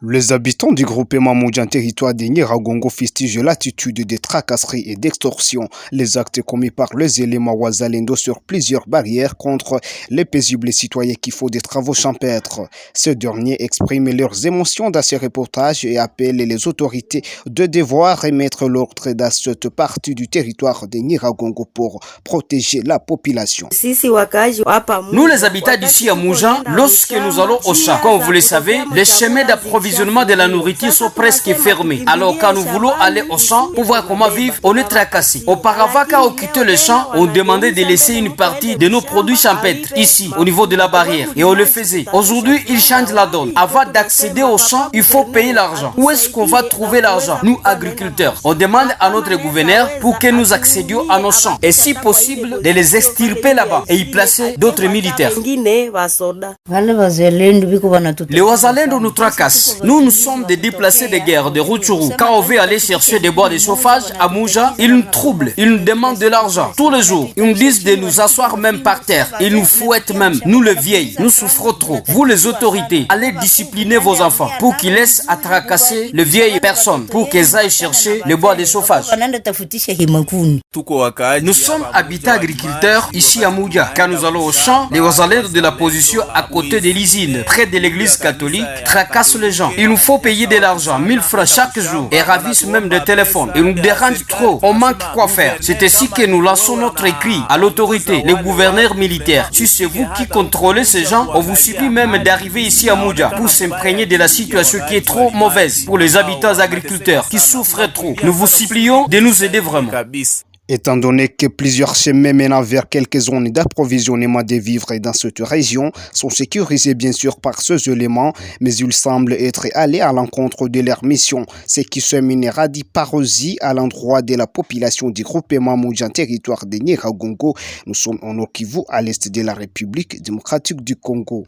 Les habitants du groupement Moudjan territoire de Nyiragongo fustigent l'attitude de tracasserie et d'extorsion, les actes commis par les éléments Wazalendo sur plusieurs barrières contre les paisibles citoyens qui font des travaux champêtres. Ces derniers expriment leurs émotions dans ces reportages et appellent les autorités de devoir remettre l'ordre dans cette partie du territoire de Nyiragongo pour protéger la population. Nous les habitants d'ici à Moudjan, lorsque nous allons au champ, comme vous le savez, les chemins d'approvisionnement de la nourriture sont presque fermés. Alors quand nous voulons aller au champ pour voir comment vivre, on est tracassé. Auparavant, quand on quittait le champ, on demandait de laisser une partie de nos produits champêtres ici, au niveau de la barrière. Et on le faisait. Aujourd'hui, ils changent la donne. Avant d'accéder au champ, il faut payer l'argent. Où est-ce qu'on va trouver l'argent? Nous, agriculteurs, on demande à notre gouverneur pour que nous accédions à nos champs. Et si possible, de les extirper là-bas et y placer d'autres militaires. Les Wazalendo nous tracassent. Nous sommes des déplacés de guerre de Rutshuru. Quand on veut aller chercher des bois de chauffage à Moudjan, ils nous troublent, ils nous demandent de l'argent. Tous les jours, ils nous disent de nous asseoir même par terre. Ils nous fouettent même. Nous les vieilles, nous souffrons trop. Vous les autorités, allez discipliner vos enfants pour qu'ils laissent à tracasser les vieilles personnes, pour qu'ils aillent chercher les bois de chauffage. Nous sommes habitants agriculteurs ici à Moudjan. Quand nous allons au champ, les Wazalendo de la position à côté de l'usine, près de l'église catholique, tracassent les gens. Il nous faut payer de l'argent, 1000 francs chaque jour, et ravissent même des téléphones. Ils nous dérangent trop, on manque quoi faire. C'est ainsi que nous lançons notre cri à l'autorité, les gouverneurs militaires. Si c'est vous qui contrôlez ces gens, on vous supplie même d'arriver ici à Moudjan pour s'imprégner de la situation qui est trop mauvaise pour les habitants agriculteurs qui souffrent trop. Nous vous supplions de nous aider vraiment. Étant donné que plusieurs chemins menant vers quelques zones d'approvisionnement des vivres dans cette région sont sécurisés bien sûr par ces éléments, mais ils semblent être allés à l'encontre de leur mission, ce qui sème une radiparosie à l'endroit de la population du groupement Moudjan territoire de Nyiragongo. Nous sommes en Nord Kivu, à l'est de la République démocratique du Congo.